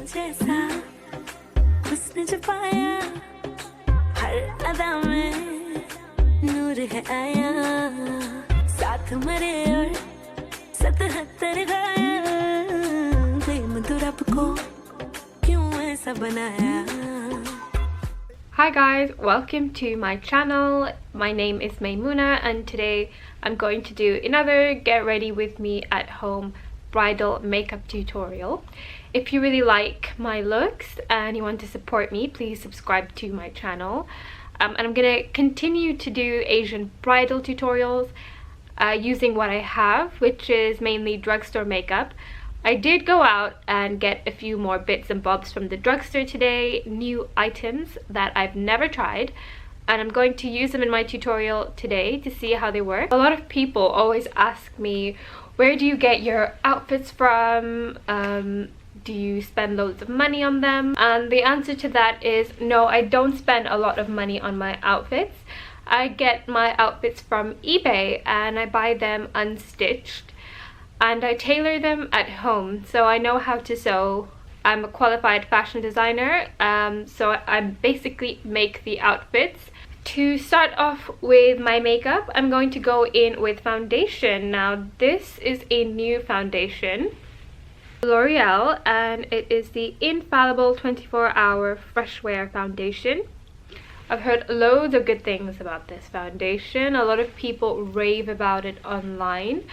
जैसा उसने जो पाया हर अदा में नूर है आया साथ मरे और 77 गाया बेमधुर आपको क्यों ऐसा बनाया. Hi guys, welcome to my channel. My name is Maimuna and today I'm going to do another get ready with me at home bridal makeup tutorial. If you really like my looks and you want to support me, please subscribe to my channel. And I'm gonna continue to do Asian bridal tutorials using what I have, which is mainly drugstore makeup. I did go out and get a few more bits and bobs from the drugstore today, new items that I've never tried, and I'm going to use them in my tutorial today to see how they work. A lot of people always ask me, where do you get your outfits from? Do you spend loads of money on them? And the answer to that is no, I don't spend a lot of money on my outfits. I get my outfits from eBay and I buy them unstitched and I tailor them at home, so I know how to sew. I'm a qualified fashion designer, so I basically make the outfits. To start off with my makeup, I'm going to go in with foundation. Now this is a new foundation, L'Oreal, and it is the Infallible 24-Hour Fresh Wear Foundation. I've heard loads of good things about this foundation. A lot of people rave about it online.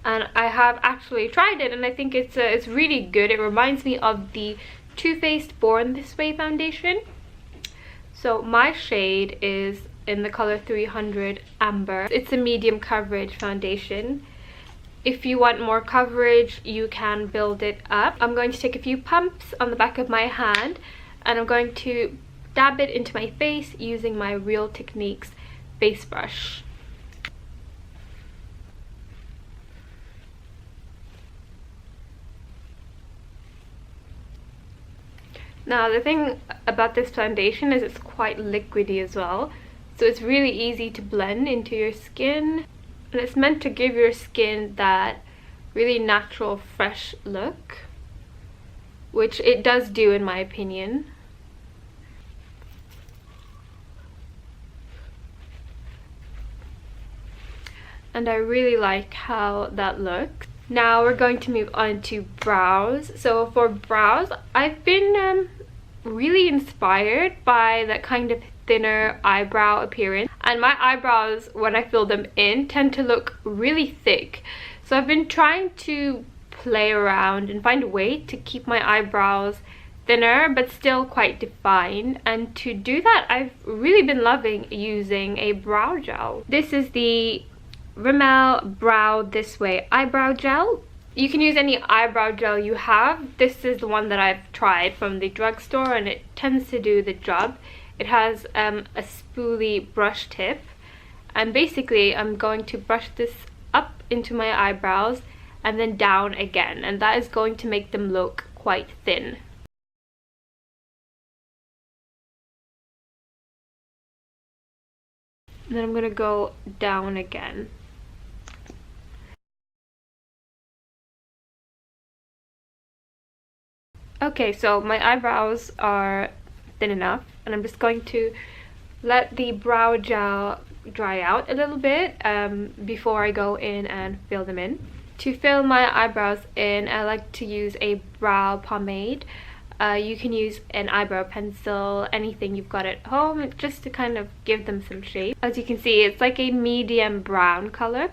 And I have actually tried it and I think it's really good. It reminds me of the Too Faced Born This Way foundation. So my shade is in the color 300 Amber. It's a medium coverage foundation. If you want more coverage, you can build it up. I'm going to take a few pumps on the back of my hand and I'm going to dab it into my face using my Real Techniques face brush. Now the thing about this foundation is it's quite liquidy as well, so it's really easy to blend into your skin, and it's meant to give your skin that really natural fresh look, which it does do in my opinion. And I really like how that looks. Now we're going to move on to brows. So for brows, I've been really inspired by that kind of thinner eyebrow appearance, and my eyebrows, when I fill them in, tend to look really thick. So I've been trying to play around and find a way to keep my eyebrows thinner but still quite defined, and to do that I've really been loving using a brow gel. This is the Rimmel Brow This Way eyebrow gel. You can use any eyebrow gel you have. This is the one that I've tried from the drugstore and it tends to do the job. It has a spoolie brush tip, and basically I'm going to brush this up into my eyebrows and then down again, and that is going to make them look quite thin. And then I'm going to go down again. Okay, so my eyebrows are thin enough and I'm just going to let the brow gel dry out a little bit before I go in and fill them in. To fill my eyebrows in, I like to use a brow pomade. You can use an eyebrow pencil, anything you've got at home, just to kind of give them some shape. As you can see, it's like a medium brown color.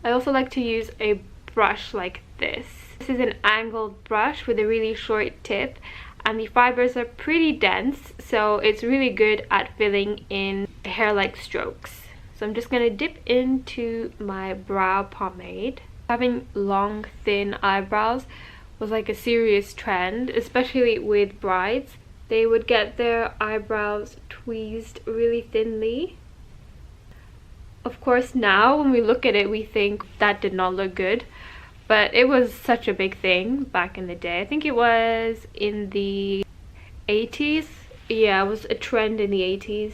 I also like to use a brush like this. This is an angled brush with a really short tip, and the fibers are pretty dense, so it's really good at filling in hair-like strokes. So I'm just going to dip into my brow pomade. Having long, thin eyebrows was like a serious trend, especially with brides. They would get their eyebrows tweezed really thinly. Of course, now when we look at it, we think that did not look good. But it was such a big thing back in the day. I think it was in the 80s. Yeah, it was a trend in the 80s.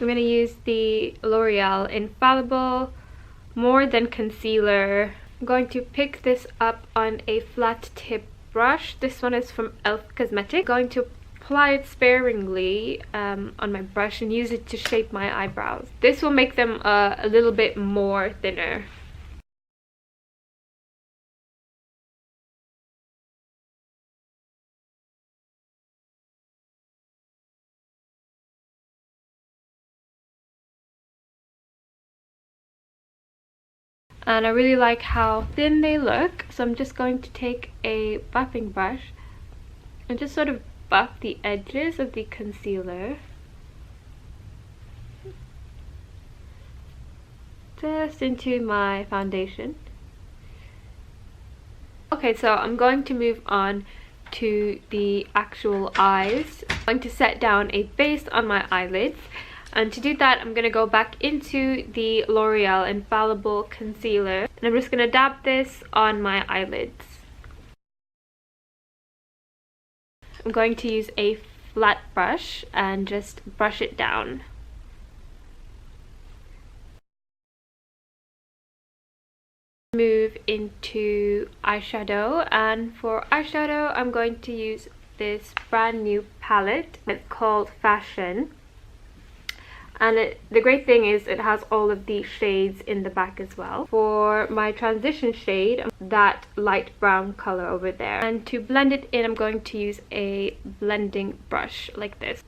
I'm going to use the L'Oreal Infallible More Than Concealer. I'm going to pick this up on a flat tip brush. This one is from Elf Cosmetics. I'm going to apply it sparingly on my brush and use it to shape my eyebrows. This will make them a little bit more thinner. And I really like how thin they look, so I'm just going to take a buffing brush and just sort of buff the edges of the concealer. Just into my foundation. Okay, so I'm going to move on to the actual eyes. I'm going to set down a base on my eyelids. And to do that, I'm going to go back into the L'Oreal Infallible Concealer. And I'm just going to dab this on my eyelids. I'm going to use a flat brush and just brush it down. Move into eyeshadow, and for eyeshadow I'm going to use this brand new palette. It's called Fashion. And the great thing is it has all of the shades in the back as well. For my transition shade, that light brown color over there. And to blend it in, I'm going to use a blending brush like this.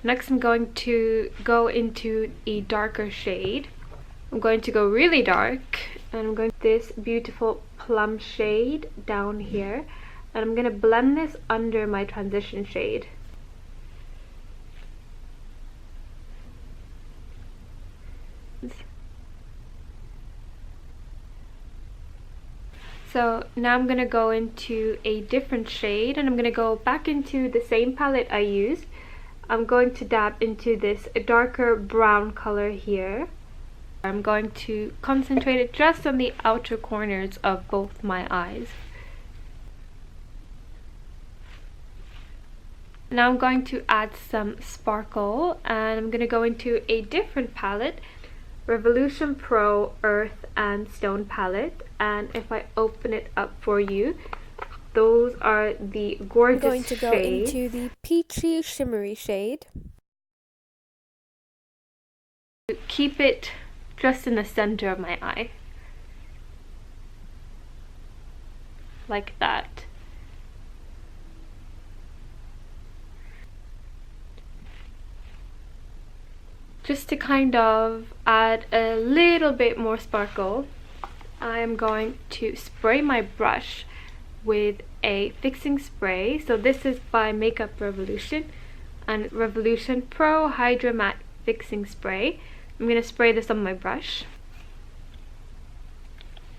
Next, I'm going to go into a darker shade. I'm going to go really dark, and I'm going to this beautiful plum shade down here, and I'm going to blend this under my transition shade. So now I'm going to go into a different shade, and I'm going to go back into the same palette I used. I'm going to dab into this darker brown color here. I'm going to concentrate it just on the outer corners of both my eyes. Now I'm going to add some sparkle, and I'm going to go into a different palette, Revolution Pro Earth and Stone palette. And if I open it up for you, those are the gorgeous shades. I'm going to go into the peachy shimmery shade. Keep it just in the center of my eye, like that. Just to kind of add a little bit more sparkle, I'm going to spray my brush with a fixing spray. So this is by Makeup Revolution and Revolution Pro Hydra Matte Fixing Spray. I'm going to spray this on my brush.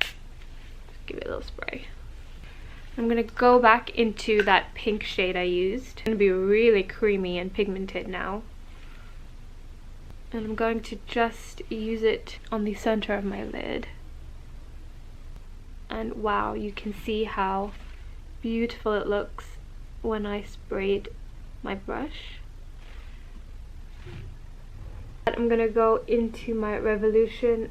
Just give it a little spray. I'm going to go back into that pink shade I used. It's going to be really creamy and pigmented now. And I'm going to just use it on the center of my lid. And wow, you can see how beautiful it looks when I sprayed my brush. I'm going to go into my Revolution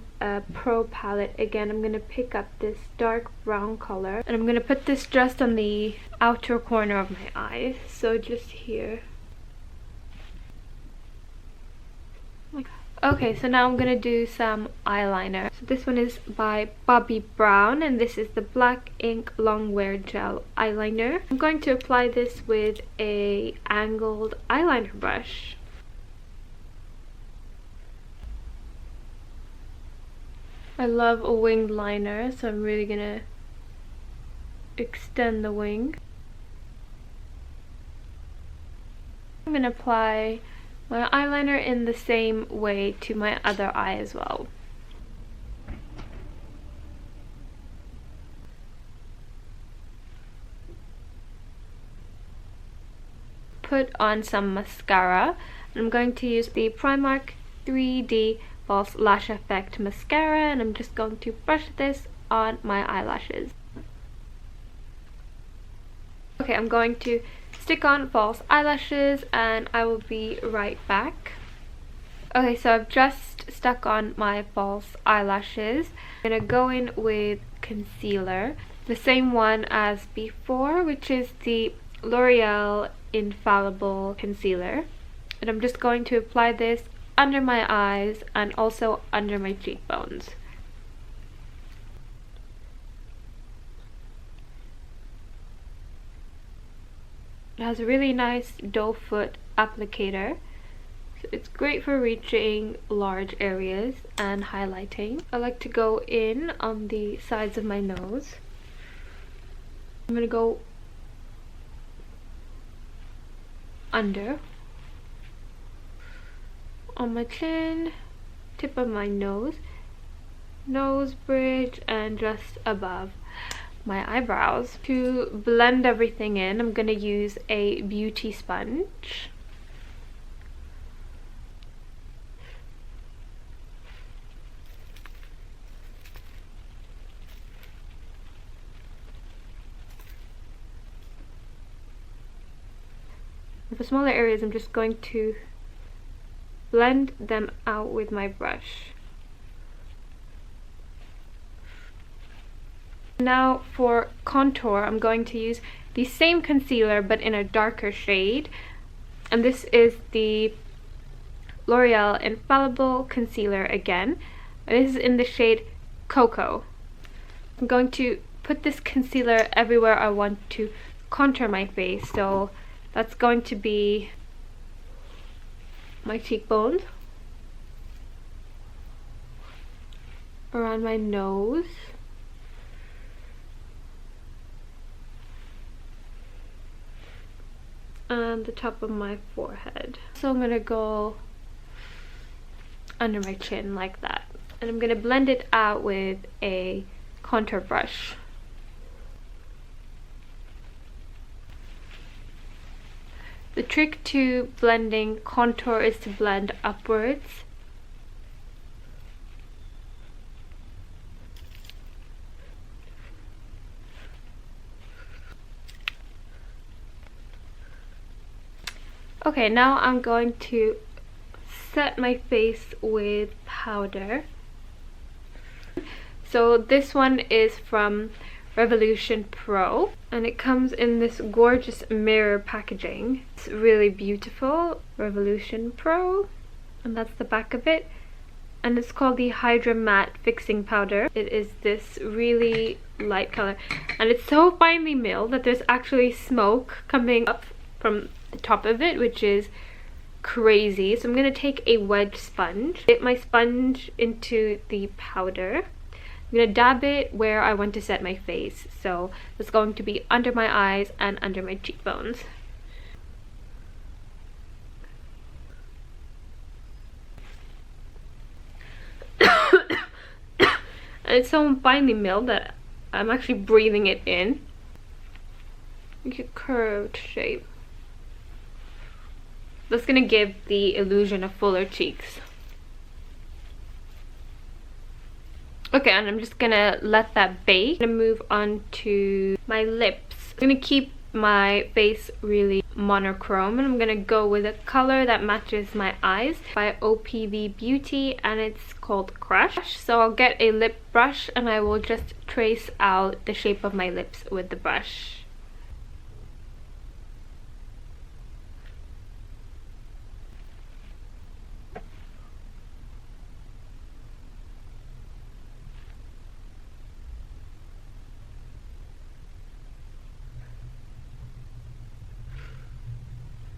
Pro palette again. I'm going to pick up this dark brown color, and I'm going to put this just on the outer corner of my eye, so just here. Okay, so now I'm going to do some eyeliner. So this one is by Bobbi Brown, and this is the Black Ink Longwear Gel Eyeliner. I'm going to apply this with a angled eyeliner brush. I love a winged liner, so I'm really gonna extend the wing. I'm gonna apply my eyeliner in the same way to my other eye as well. Put on some mascara. I'm going to use the Primark 3D False Lash Effect mascara, and I'm just going to brush this on my eyelashes. Okay, I'm going to stick on false eyelashes and I will be right back. Okay, so I've just stuck on my false eyelashes. I'm gonna go in with concealer, the same one as before, which is the L'Oreal Infallible Concealer. And I'm just going to apply this under my eyes and also under my cheekbones. It has a really nice doe foot applicator. So it's great for reaching large areas and highlighting. I like to go in on the sides of my nose. I'm going to go under, on my chin, tip of my nose, nose bridge, and just above my eyebrows. To blend everything in, I'm going to use a beauty sponge. For smaller areas, I'm just going to blend them out with my brush. Now for contour, I'm going to use the same concealer but in a darker shade, and this is the L'Oreal Infallible Concealer again. This is in the shade Cocoa. I'm going to put this concealer everywhere I want to contour my face, so that's going to be my cheekbones, around my nose, and the top of my forehead. So I'm gonna go under my chin like that, and I'm gonna blend it out with a contour brush. The trick to blending contour is to blend upwards. Okay, now I'm going to set my face with powder. So this one is from Revolution Pro, and it comes in this gorgeous mirror packaging. It's really beautiful. Revolution Pro, and that's the back of it, and it's called the Hydra Matte Fixing Powder. It is this really light color, and it's so finely milled that there's actually smoke coming up from the top of it, which is crazy. So I'm going to take a wedge sponge, dip my sponge into the powder. I'm going to dab it where I want to set my face, so it's going to be under my eyes and under my cheekbones. And it's so finely milled that I'm actually breathing it in. Make a curved shape. That's going to give the illusion of fuller cheeks. Okay, and I'm just gonna let that bake. I'm gonna move on to my lips. I'm gonna keep my face really monochrome, and I'm gonna go with a color that matches my eyes by OPV Beauty, and it's called Crush. So I'll get a lip brush and I will just trace out the shape of my lips with the brush.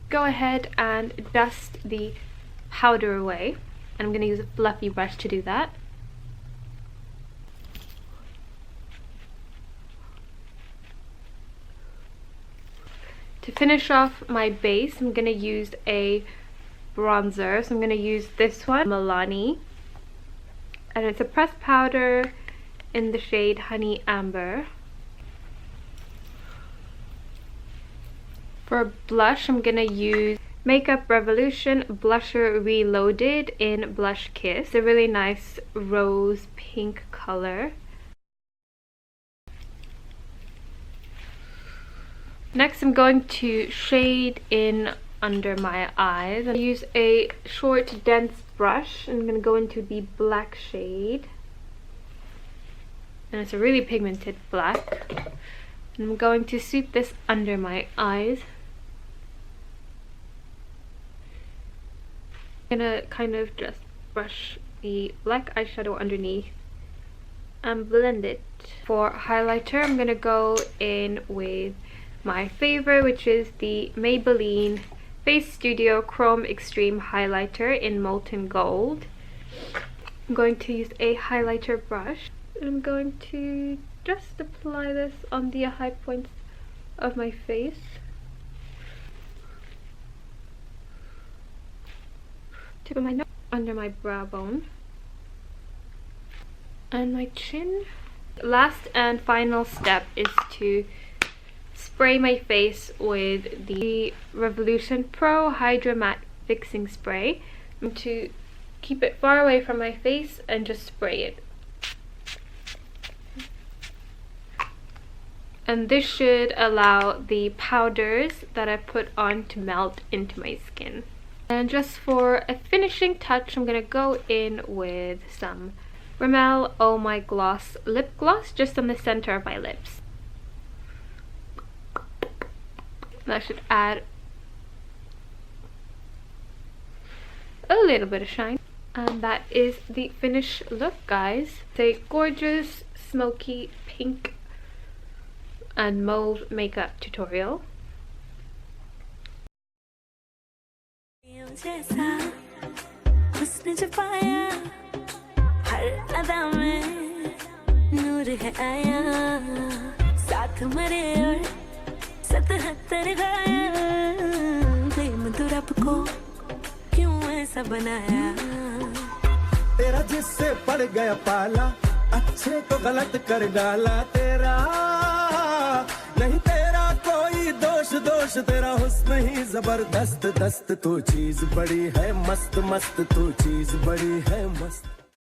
Go ahead and dust the powder away, and I'm going to use a fluffy brush to do that. To finish off my base, I'm going to use a bronzer, so I'm going to use this one, Milani, and it's a pressed powder in the shade Honey Amber. For blush, I'm gonna use Makeup Revolution Blusher Reloaded in Blush Kiss. It's a really nice rose pink color. Next, I'm going to shade in under my eyes. I use a short, dense brush. I'm going to go into the black shade. And it's a really pigmented black. And I'm going to sweep this under my eyes. I'm going to kind of just brush the black eyeshadow underneath and blend it. For highlighter, I'm going to go in with my favorite, which is the Maybelline Face Studio Chrome Extreme Highlighter in Molten Gold. I'm going to use a highlighter brush. I'm going to just apply this on the high points of my face. Tip of my nose, under my brow bone, and my chin. Last and final step is to spray my face with the Revolution Pro Hydra Matte Fixing Spray. I'm going to keep it far away from my face and just spray it. And this should allow the powders that I put on to melt into my skin. And just for a finishing touch, I'm going to go in with some Rimmel Oh My Gloss lip gloss just on the center of my lips. That should add a little bit of shine. And that is the finished look, guys. It's a gorgeous smoky pink and mauve makeup tutorial. उसने जो पाया हर अदा में नूर है आया साथ मरे और 77 गाया प्रेम तो रब को क्यों ऐसा बनाया तेरा जिससे पड़ गया पाला अच्छे को गलत कर डाला तेरा नहीं तेरा कोई दोष तेरा हुस्न ही जबरदस्त दस्त तू चीज बड़ी है मस्त मस्त तू चीज बड़ी है मस्त।